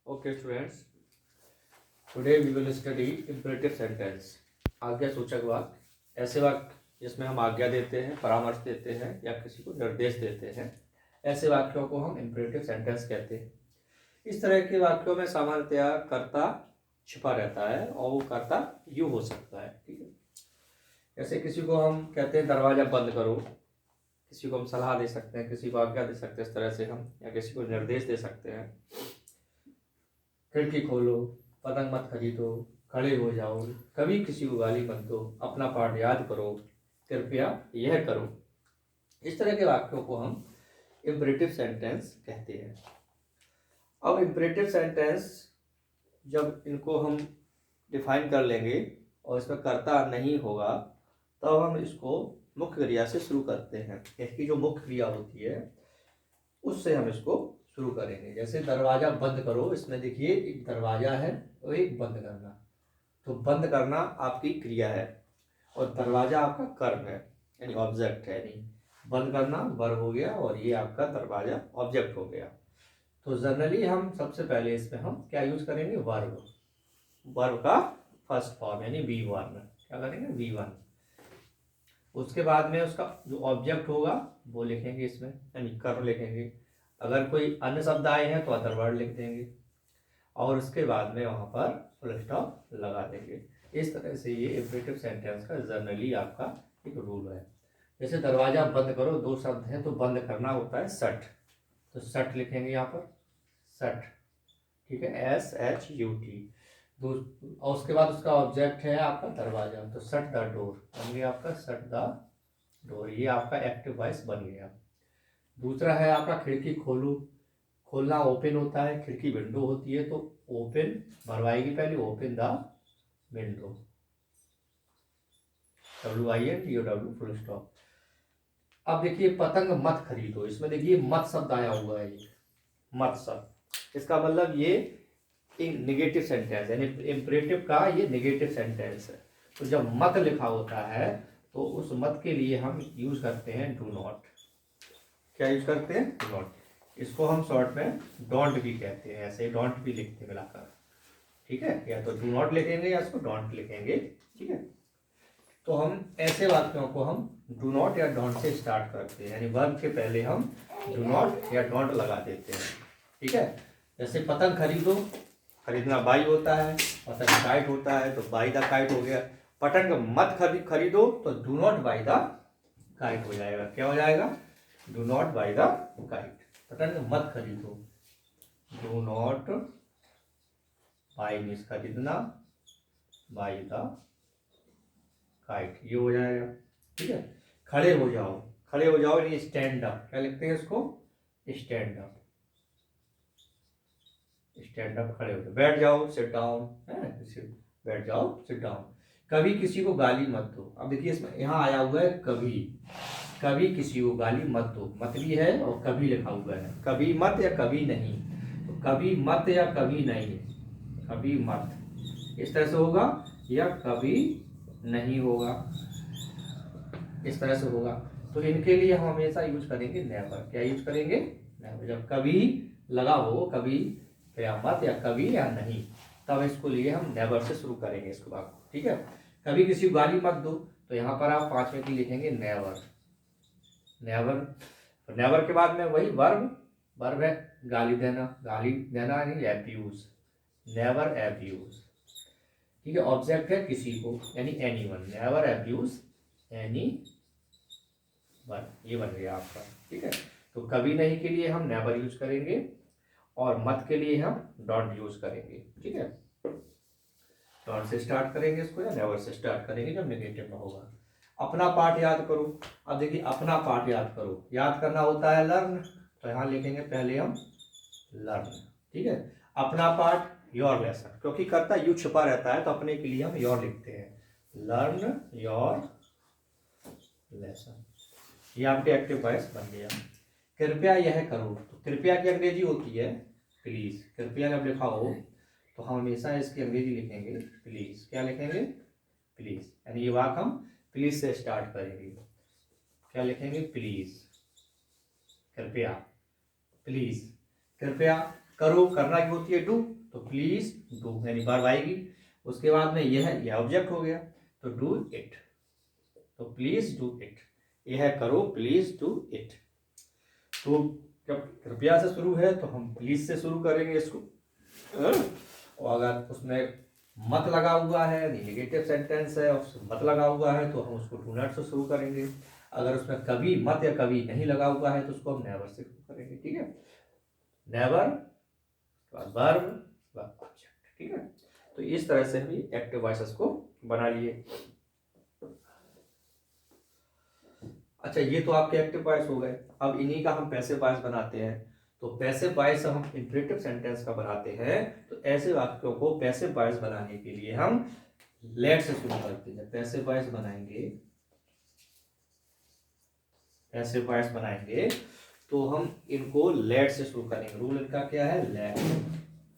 Okay, students. Today we will study imperative sentence. आज्ञासूचक वाक्य ऐसे वाक्य जिसमें हम आज्ञा देते हैं, परामर्श देते हैं या किसी को निर्देश देते हैं, ऐसे वाक्यों को हम imperative सेंटेंस कहते हैं। इस तरह के वाक्यों में सामान्यतया कर्ता छिपा रहता है और वो कर्ता यू हो सकता है। ठीक है, जैसे किसी को हम कहते हैं दरवाजा बंद करो, किसी को हम सलाह दे सकते हैं, किसी को आज्ञा दे सकते हैं, इस तरह से हम या किसी को निर्देश दे सकते हैं। खिड़की खोलो, पतंग मत खरीदो, खड़े हो जाओ, कभी किसी को गाली मत दो, अपना पाठ याद करो, कृपया यह करो। इस तरह के वाक्यों को हम इम्परेटिव सेंटेंस कहते हैं। अब इम्परेटिव सेंटेंस जब इनको हम डिफाइन कर लेंगे और इसमें कर्ता नहीं होगा तब हम इसको मुख्य क्रिया से शुरू करते हैं। इसकी जो मुख्य क्रिया होती है उससे हम इसको शुरू करेंगे। जैसे दरवाजा बंद करो, इसमें देखिए एक दरवाजा है और एक बंद करना। तो बंद करना आपकी क्रिया है और दरवाजा आपका कर्म है, यानी ऑब्जेक्ट है। यानी बंद करना वर्ब हो गया और ये आपका दरवाजा ऑब्जेक्ट हो गया। तो जनरली हम सबसे पहले इसमें हम क्या यूज करेंगे, वर्ब। वर्ब का फर्स्ट फॉर्म यानी V1। क्या करेंगे, V1। उसके बाद में उसका जो ऑब्जेक्ट होगा वो लिखेंगे इसमें, यानी कर्म लिखेंगे। अगर कोई अन्य शब्द आए हैं तो अदर वर्ड लिख देंगे और उसके बाद में वहां पर फुल स्टॉप लगा देंगे। इस तरह से ये इम्परेटिव सेंटेंस का जनरली आपका एक रूल है। जैसे दरवाजा बंद करो, दो शब्द हैं तो बंद करना होता है शट, तो शट लिखेंगे यहाँ पर, शट। ठीक है, SHUT। और उसके बाद उसका ऑब्जेक्ट है आपका दरवाजा, तो शट द डोर बन गया आपका, शट द डोर। ये आपका एक्टिव वॉइस बन गया। दूसरा है आपका खिड़की खोलो, खोलना ओपन होता है, खिड़की विंडो होती है, तो ओपन भरवाएगी पहले, open the window, WINDOW full stop. अब देखिए पतंग मत खरीदो, इसमें देखिए मत शब्द आया हुआ है, ये मत शब्द। इसका मतलब ये एक निगेटिव सेंटेंस, यानी इम्परेटिव का ये निगेटिव सेंटेंस है। तो जब मत लिखा होता है तो उस मत के लिए हम यूज करते हैं डू नॉट। क्या यूज करते हैं, डू नॉट। इसको हम शॉर्ट में डोंट भी कहते हैं, ऐसे डोंट भी लिखते मिलाकर। ठीक है, या तो डू नॉट लिखेंगे या इसको डोंट लिखेंगे। ठीक है, तो हम ऐसे वाक्यों को हम डू नॉट या डोंट से स्टार्ट करते हैं, यानी वर्ब के पहले हम डू नॉट या डोंट लगा देते हैं। ठीक है, जैसे पतंग खरीदो, खरीदना बाई होता है, पतंग काइट होता है तो बाई द काइट हो गया। पतंग मत खरीदो तो do not by the kite हो जाएगा। क्या हो जाएगा, do not by the kite. पतंग मत खरीदो, डू नॉट बाई मीन्स खरीदना, बाई द काइट, ये हो जाएगा। ठीक है, खड़े हो जाओ, खड़े हो जाओ यानी स्टैंड अप। क्या लिखते हैं इसको, स्टैंड अप, स्टैंड अप, खड़े हो जाओ। बैठ जाओ, सिट डाउन है, बैठ जाओ, सिट डाउन। कभी किसी को गाली मत दो। अब देखिए इसमें यहाँ आया हुआ है कभी, कभी किसी को गाली मत दो, मत भी है और कभी लिखा हुआ है। कभी मत या कभी नहीं, तो कभी मत या कभी नहीं, कभी मत इस तरह से होगा या कभी नहीं होगा, इस तरह से होगा। तो इनके लिए हम हमेशा यूज करेंगे नेवर। क्या यूज करेंगे, नेवर। जब कभी लगा हो, कभी या मत या कभी या नहीं, तब इसको लिए हम नेवर से शुरू करेंगे इसके बाद। ठीक है, कभी किसी को गाली मत दो, तो यहाँ पर आप 5 में की लिखेंगे नेवर, नेवर। नेवर के बाद में वही वर्ब, वर्ब है गाली देना, गाली देना नहीं, एब्यूज, नेवर एब्यूज। ठीक है, ऑब्जेक्ट है किसी को यानी anyone, never abuse any one, ये बन गया आपका। ठीक है, तो कभी नहीं के लिए हम नेवर यूज करेंगे और मत के लिए हम डोंट यूज करेंगे। ठीक है, डोंट से स्टार्ट करेंगे इसको या नेवर से स्टार्ट करेंगे जब नेगेटिव में होगा। अपना पाठ याद करो। अब देखिए अपना पाठ याद करो, याद करना होता है लर्न, तो यहाँ लिखेंगे पहले हम लर्न। ठीक है, अपना पाठ योर लेसन, क्योंकि कर्ता यू छुपा रहता है तो अपने के लिए हम योर लिखते हैं, लर्न योर लेसन। ये आपके एक्टिव वॉइस बन गया। कृपया यह करो, तो कृपया की अंग्रेजी होती है प्लीज। कृपया जब लिखा हो तो हम हमेशा इसकी अंग्रेजी लिखेंगे प्लीज। क्या लिखेंगे, प्लीज, यानी ये वाक्य हम प्लीज से स्टार्ट करेंगे। क्या लिखेंगे, प्लीज, कृपया, प्लीज, कृपया करो, करना की होती है डू, तो प्लीज डू यानी वर्ब आएगी। उसके बाद में यह ऑब्जेक्ट हो गया, तो डू इट, तो प्लीज डू इट, यह करो प्लीज डू इट। तो जब कृपया से शुरू है तो हम प्लीज से शुरू करेंगे इसको, और अगर उसमें मत लगा हुआ है, नेगेटिव सेंटेंस है और मत लगा हुआ है, तो हम उसको डू नॉट से शुरू करेंगे। अगर उसमें कभी मत या कभी नहीं लगा हुआ है तो उसको हम नेवर से शुरू करेंगे। ठीक है, नेवर, वर्ब, ऑब्जेक्ट। ठीक है, तो इस तरह से हम एक्टिव वॉइसेस को बना लिए। अच्छा, ये तो आपके एक्टिव वॉइस हो गए। अब इन्हीं का हम पैसिव वॉइस बनाते हैं। तो पैसिव वॉइस हम इंपरेटिव सेंटेंस का बनाते हैं। तो ऐसे वाक्यों को पैसिव वॉइस बनाने के लिए हम लेट से शुरू करते हैं। पैसिव वॉइस बनाएंगे, पैसिव वॉइस बनाएंगे तो हम इनको लेट से शुरू करेंगे। रूल इनका क्या है, लेट।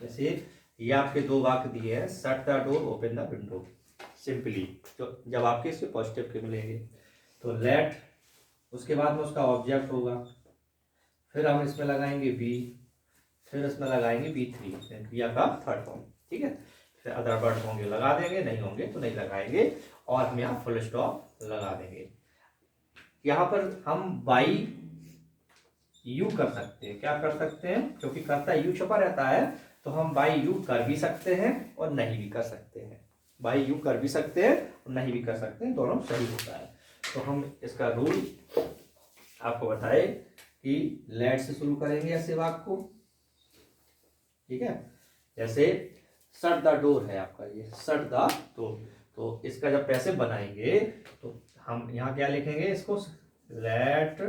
जैसे ये आपके दो वाक्य दिए हैं, shut the door, open the window. Simply जो जब आपके इसके पॉजिटिव के मिलेंगे तो लेट, उसके बाद में उसका ऑब्जेक्ट होगा, फिर हम इसमें लगाएंगे बी, फिर इसमें लगाएंगे B3 क्रिया का थर्ड फॉर्म। ठीक है, फिर अदर वर्ड होंगे लगा देंगे, नहीं होंगे तो नहीं लगाएंगे, और हम यहाँ फुल स्टॉप लगा देंगे। यहाँ पर हम बाई यू कर सकते हैं। क्या कर सकते हैं, क्योंकि कर्ता यू छुपा रहता है, तो हम बाई यू कर भी सकते हैं और नहीं भी कर सकते हैं। बाई यू कर भी सकते हैं और नहीं भी कर सकते हैं, दोनों सही होता है। तो हम इसका रूल आपको बताए कि लेट से शुरू करेंगे ऐसे वाक्य को। ठीक है, जैसे शट द डोर है आपका, ये शट द डोर, तो इसका जब पैसिव बनाएंगे तो हम यहाँ क्या लिखेंगे, इसको लेट,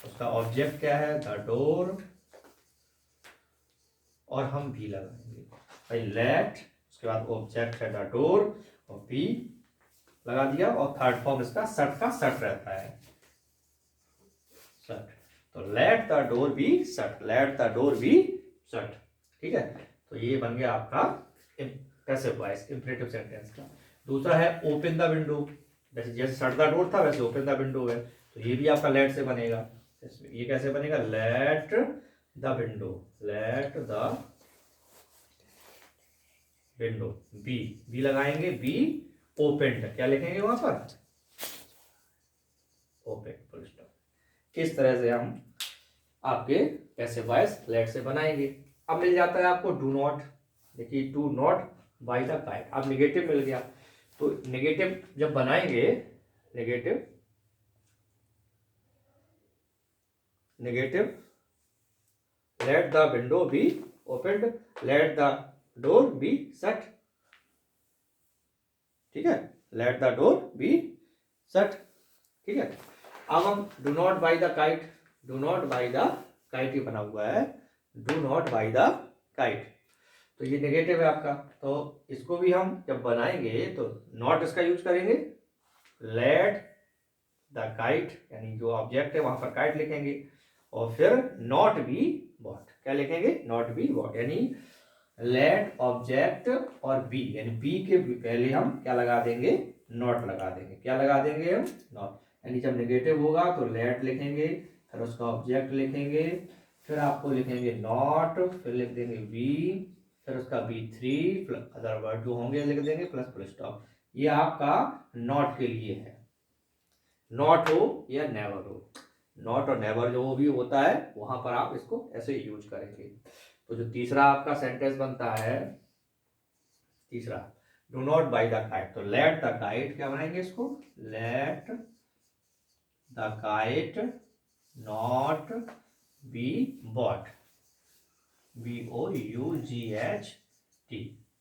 उसका ऑब्जेक्ट क्या है, द डोर, और हम भी लगाएंगे भाई लेट, उसके बाद ऑब्जेक्ट है द डोर और भी लगा दिया, और थर्ड फॉर्म इसका शट का शट रहता है, शट। तो let the door be shut, late the door be shut. ठीक है, तो ये बन गया आपका पैसिव वॉइस इंपरेटिव सेंटेंस का। दूसरा है ओपन द विंडो। जैसे शट द डोर था वैसे ओपन द विंडो है, तो ये भी आपका लेट से बनेगा। ये कैसे बनेगा, let the window, let the window be, be लगाएंगे, बी ओपन, क्या लिखेंगे वहां पर, ओपन, फुल स्टॉप। इस तरह से हम आपके पैसिव वॉइस लेट से बनाएंगे। अब मिल जाता है आपको डू नॉट। देखिए, do not buy the kite, अब नेगेटिव मिल गया। तो नेगेटिव जब बनाएंगे, negative, negative, let the window be open, let the door be shut. ठीक है, let the door be shut. ठीक है, अब हम do not buy the kite, do not buy the kite ही बना हुआ है, do not buy the kite, तो ये नेगेटिव है आपका। तो इसको भी हम जब बनाएंगे तो नॉट इसका यूज करेंगे, लेट द काइट यानी जो ऑब्जेक्ट है वहां पर काइट लिखेंगे, और फिर नॉट बी बॉट, क्या लिखेंगे, नॉट बी बॉट, यानी लेट ऑब्जेक्ट और बी, यानी बी के पहले हम क्या लगा देंगे, नॉट लगा देंगे। क्या लगा देंगे हम, नॉट। यानी जब नेगेटिव होगा तो लेट लिखेंगे, फिर उसका ऑब्जेक्ट लिखेंगे, फिर आपको लिखेंगे नॉट, फिर लिख देंगे बी, फिर उसका B3 अदर वर्ड जो होंगे लिख देंगे, प्लस फुल स्टॉप। ये आपका नॉट के लिए है, नॉट हो या नेवर हो, नॉट और नेवर जो भी होता है वहां पर आप इसको ऐसे यूज करेंगे। तो जो तीसरा आपका सेंटेंस बनता है, तीसरा do not buy the kite, तो लेट द काइट क्या बनाएंगे इसको, let the kite not be bought, BOUGHT,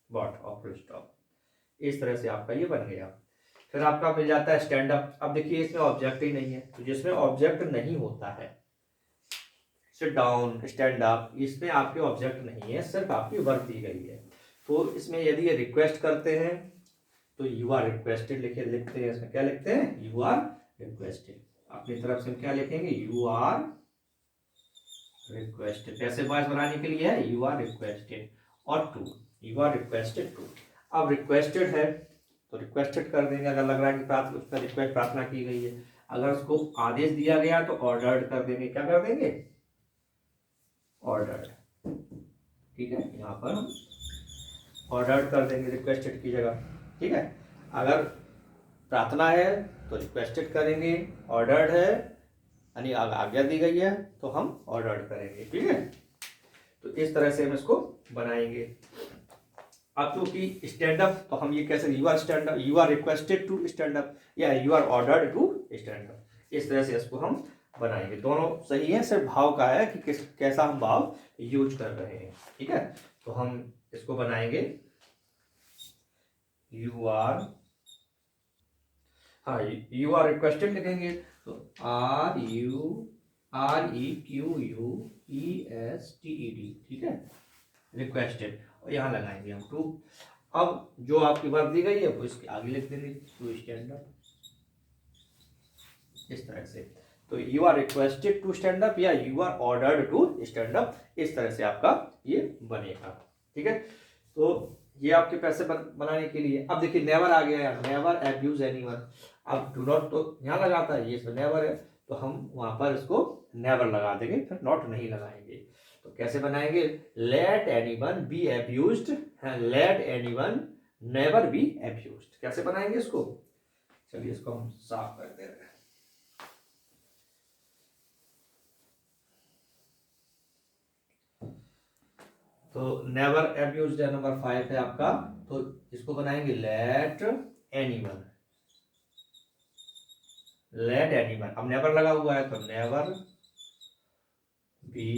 bought, और फुल स्टॉप। इस तरह से आपका ये बन गया। फिर आपका मिल जाता है स्टैंड अप। अब देखिए इसमें ऑब्जेक्ट ही नहीं है, तो जिसमें ऑब्जेक्ट नहीं होता है, सिट डाउन, स्टैंड अप, इसमें आपके ऑब्जेक्ट नहीं है, सिर्फ आपकी वर्ब दी गई है। तो इसमें यदि ये रिक्वेस्ट करते हैं तो यू आर रिक्वेस्टेड लिखे, लिखते हैं, इसमें क्या लिखते हैं, यू आर रिक्वेस्टेड। अपनी तरफ से क्या लिखेंगे, you are requested. Passive voice बनाने के लिए है यू आर रिक्वेस्टेड, और to, you are requested to. अब रिक्वेस्टेड है तो रिक्वेस्टेड कर देंगे, अगर लग रहा है कि उसका रिक्वेस्ट प्रार्थना की गई है। अगर उसको आदेश दिया गया तो ऑर्डर्ड कर देंगे, क्या कर देंगे, ऑर्डर्ड। ठीक है, यहाँ पर हम ऑर्डर्ड कर देंगे रिक्वेस्टेड की जगह। ठीक है, अगर प्रार्थना है तो रिक्वेस्टेड करेंगे, ऑर्डर्ड है यानी आज्ञा दी गई है तो हम ऑर्डर्ड करेंगे। ठीक है, तो इस तरह से हम इसको बनाएंगे। अब क्योंकि स्टैंड अप तो हम ये कैसे, you are stand up, you are requested to stand up या you are ordered to stand up, इस तरह से इसको हम बनाएंगे। दोनों सही है, सिर्फ भाव का है कि कैसा हम भाव यूज कर रहे हैं। ठीक है, तो हम इसको बनाएंगे यू आर, हाँ यू आर रिक्वेस्टेड लिखेंगे तो REQUESTED। ठीक है, रिक्वेस्टेड, और यहाँ लगाएंगे हम टू। अब जो आपकी वर्ब दी गई है वो इसके आगे लिख देंगे टू स्टैंड अप, इस तरह से। तो you are requested to stand up या you are ordered to stand up, इस तरह से आपका ये बनेगा। ठीक है, तो ये आपके पैसे बनाने के लिए। अब देखिए नेवर आ गया है, नेवर अब्यूज एनीवन। अब डू नॉट तो यहाँ लगाता है, ये इसमें नेवर है तो हम वहां पर इसको नेवर लगा देंगे, फिर नॉट नहीं लगाएंगे। तो कैसे बनाएंगे, let anyone be abused, let anyone never be abused. कैसे बनाएंगे इसको, चलिए इसको हम साफ कर दे रहे हैं। तो नेवर अब्यूज्ड है नंबर 5 है आपका, तो इसको बनाएंगे लेट एनीवन, लेट एनीवन। अब नेवर लगा हुआ है तो never be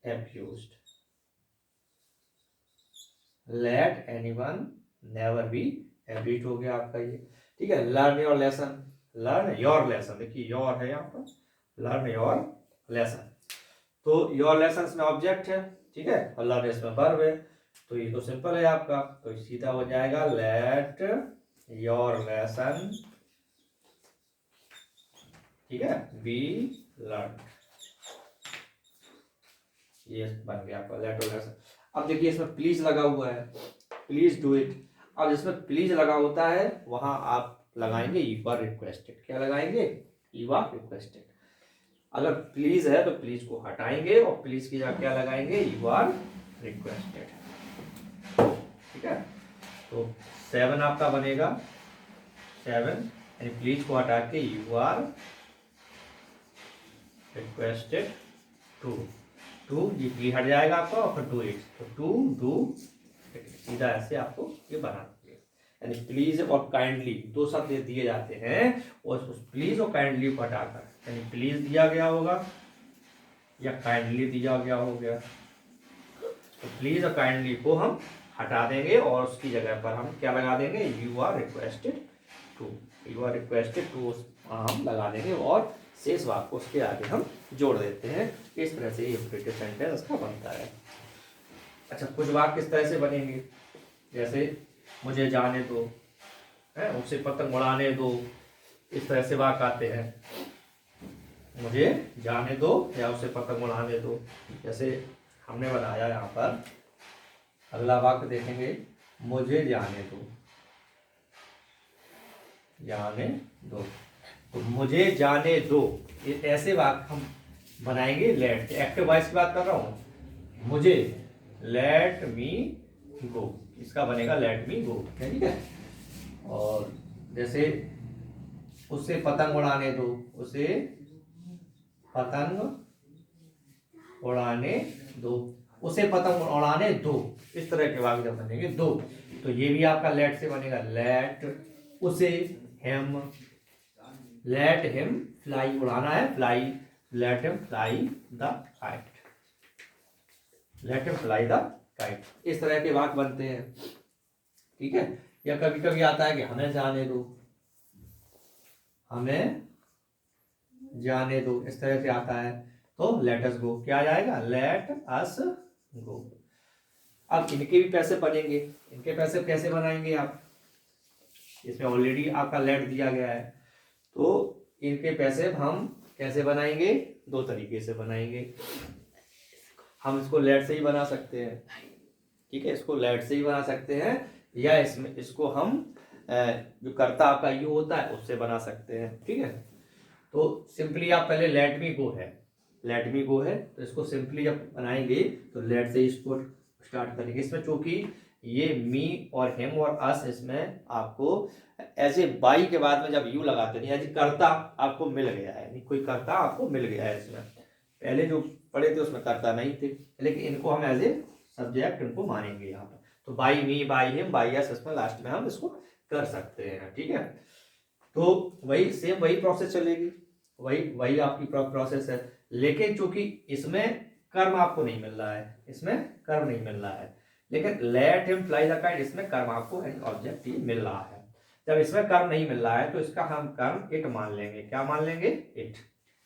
abused, let anyone never be abused हो गया आपका ये। ठीक है, learn your lesson, learn your lesson, देखिए योर है यहाँ पर, लर्न योर लेसन। तो योर लेसन में ऑब्जेक्ट है, ठीक है, और लर्न इसमें वर्ब है, तो ये तो सिंपल है आपका, तो सीधा हो जाएगा लेट योर लेसन, ठीक है, बी लर्न, ये बन गया आपका लेट योर लेसन। अब देखिए इसमें प्लीज लगा हुआ है, प्लीज डू इट। अब इसमें प्लीज लगा होता है वहां आप लगाएंगे यू आर रिक्वेस्टेड। क्या लगाएंगे, यू आर रिक्वेस्टेड। अगर प्लीज है तो प्लीज को हटाएंगे और प्लीज की जगह क्या लगाएंगे, यू आर रिक्वेस्टेड। ठीक है, तो 7 आपका बनेगा, 7 यानी प्लीज को हटा के यू आर रिक्वेस्टेड टू ये प्लीज हट जाएगा आपका और फिर डू इट, तो टू डू सीधा ऐसे आपको ये बना दिए। यानी प्लीज और काइंडली दो शब्द दिए जाते हैं और उस प्लीज और काइंडली को हटाकर, यानी प्लीज दिया गया होगा या काइंडली दिया गया हो गया, तो प्लीज और काइंडली को हम हटा देंगे और उसकी जगह पर हम क्या लगा देंगे, you are requested to, you are requested to हम लगा देंगे और शेष वाक्य उसके आगे हम जोड़ देते हैं। इस तरह से ये इंपरेटिव सेंटेंस का बनता है। अच्छा, कुछ वाक्य इस तरह से बनेंगे, जैसे मुझे जाने दो, है उसे पतंग उड़ाने दो, इस तरह से वाक्य आते हैं, मुझे जाने दो या उसे पतंग उड़ाने दो। जैसे हमने बनाया यहाँ पर, अगला वाक्य देखेंगे, मुझे जाने दो, जाने दो, तो मुझे जाने दो, ये ऐसे वाक्य हम बनाएंगे। लेट, एक्टिव वॉइस की बात कर रहा हूं, मुझे लेट मी गो, इसका बनेगा लेट मी गो, ठीक है। और जैसे उसे पतंग उड़ाने दो, उसे पतंग उड़ाने दो, उसे पतंग उड़ाने दो, इस तरह के वाक्य जब बनेंगे दो, तो ये भी आपका लेट से बनेगा, लेट उसे हिम, लेट हिम फ्लाई, उड़ाना है fly, let him fly the kite, let him fly the kite, इस तरह के वाक्य बनते हैं। ठीक है, या कभी कभी आता है कि हमें जाने दो, हमें जाने दो, इस तरह से आता है, तो लेट अस गो, क्या आ जाएगा, लेट अस गो। अब इनके भी पैसे बनेंगे, इनके पैसे कैसे बनाएंगे आप, इसमें ऑलरेडी आपका लेट दिया गया है, तो इनके पैसे हम कैसे बनाएंगे, दो तरीके से बनाएंगे। हम इसको लेट से ही बना सकते हैं, ठीक है, इसको लेट से ही बना सकते हैं, या इसमें इसको हम जो कर्ता आपका यू होता है उससे बना सकते हैं। ठीक है, तो सिंपली आप पहले लेट मी गो है, लेट मी गो है, तो इसको सिंपली जब बनाएंगे तो लेट से इसको स्टार्ट करेंगे। इसमें चूंकि ये मी और हिम और अस, इसमें आपको एज ए बाई के बाद में जब यू लगाते नहीं, एज ए कर्ता आपको मिल गया है, यानी कोई कर्ता आपको मिल गया है। इसमें पहले जो पढ़े थे उसमें कर्ता नहीं थे, लेकिन इनको हम एज ए सब्जेक्ट इनको मानेंगे यहाँ पर। तो by me, by him, by us, इसमें लास्ट में हम इसको कर सकते हैं। ठीक है, तो वही सेम वही प्रोसेस चलेगी, वही वही आपकी प्रोसेस है। लेकिन चूंकि इसमें कर्म आपको नहीं मिल रहा है, इसमें कर्म नहीं मिल रहा है, लेकिन let him fly the kite इसमें कर्म आपको ऑब्जेक्ट ही मिल रहा है। जब इसमें कर्म नहीं मिल रहा है तो इसका हम कर्म इट मान लेंगे। क्या मान लेंगे? इट।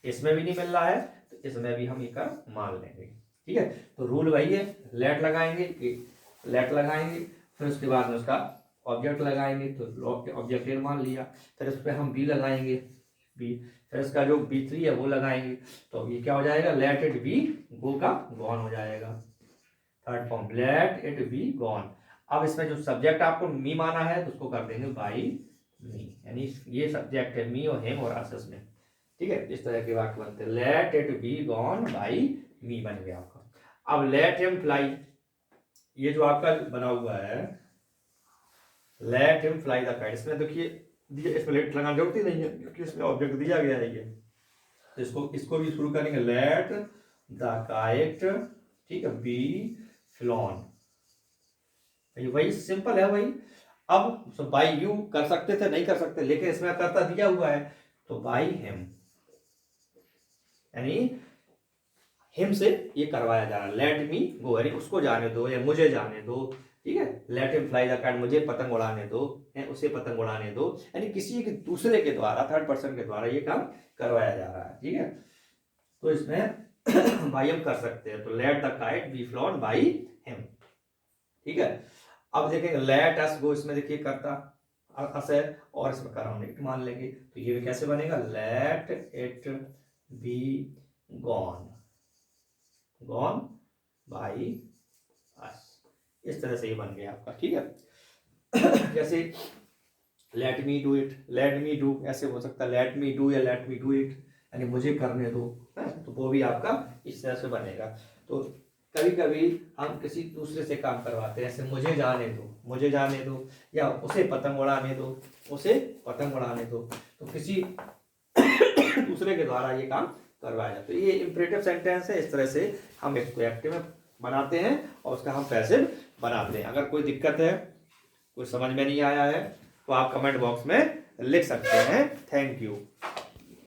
इसमें भी नहीं मिल रहा है तो इसमें भी हम ये कर्म मान लेंगे। ठीक है, तो रूल वही है, लेट लगाएंगे, लेट लगाएंगे, फिर उसके बाद में उसका ऑब्जेक्ट लगाएंगे, तो ऑब्जेक्ट इट मान लिया, फिर उस पर हम बी लगाएंगे, बी, फिर इसका जो B3 है वो लगाएंगे, तो ये क्या हो जाएगा? लेट इट बी गो का गॉन हो जाएगा। Third form, late it be gone. अब इसमें जो सब्जेक्ट आपको मी माना है तो उसको कर देंगे बाई मी, यानी ये सब्जेक्ट है मी और हिम और अस में। ठीक है, इस तरह के वाक्य बनते हैं। Let it be gone by me बन गया आपका। अब लेट हिम फ्लाई, ये जो आपका बना हुआ है let him fly the kite, इसमें देखिए इसमें लेट लगाना जरूरत ही नहीं है क्योंकि इसमें ऑब्जेक्ट दिया गया है ये। तो इसको भी शुरू करेंगे, लेट द काइट, ठीक है, बी फ्लॉन, वही सिंपल है वही। अब बाई यू कर सकते थे, नहीं कर सकते, लेकिन इसमें कर्ता दिया हुआ है तो बाई हिम, यानी हिम से ये करवाया जा रहा है। लेट मी गो, यानी उसको जाने दो या मुझे जाने दो। ठीक है, let him fly the kite, मुझे पतंग उड़ाने दो, उसे पतंग उड़ाने दो, यानी किसी के दूसरे के द्वारा, थर्ड पर्सन के द्वारा ये काम करवाया जा रहा है। ठीक है, तो इसमें बाई हम कर सकते हैं, तो let the kite be flown by him. ठीक है, अब देखेंगे लेट अस गो, इसमें देखिए करता अस है और इसमें कर हम इट मान लेंगे, तो ये भी कैसे बनेगा? Late it be gone, gone by us, इस तरह से ये बन गया आपका। ठीक है जैसे let me do it, let me do, ऐसे हो सकता है लेट मी डू या लेट मी डू इट, यानी मुझे करने दो, तो वो भी आपका इस तरह से बनेगा। तो कभी कभी हम किसी दूसरे से काम करवाते हैं, ऐसे मुझे जाने दो, मुझे जाने दो, या उसे पतंग उड़ाने दो, उसे पतंग उड़ाने दो, तो किसी दूसरे के द्वारा ये काम करवाया जाता है। ये इंपरेटिव सेंटेंस है, इस तरह से हम इसको एक्टिव बनाते हैं और उसका हम पैसिव बनाते हैं। अगर कोई दिक्कत है, कुछ समझ में नहीं आया है, तो आप कमेंट बॉक्स में लिख सकते हैं। Thank you.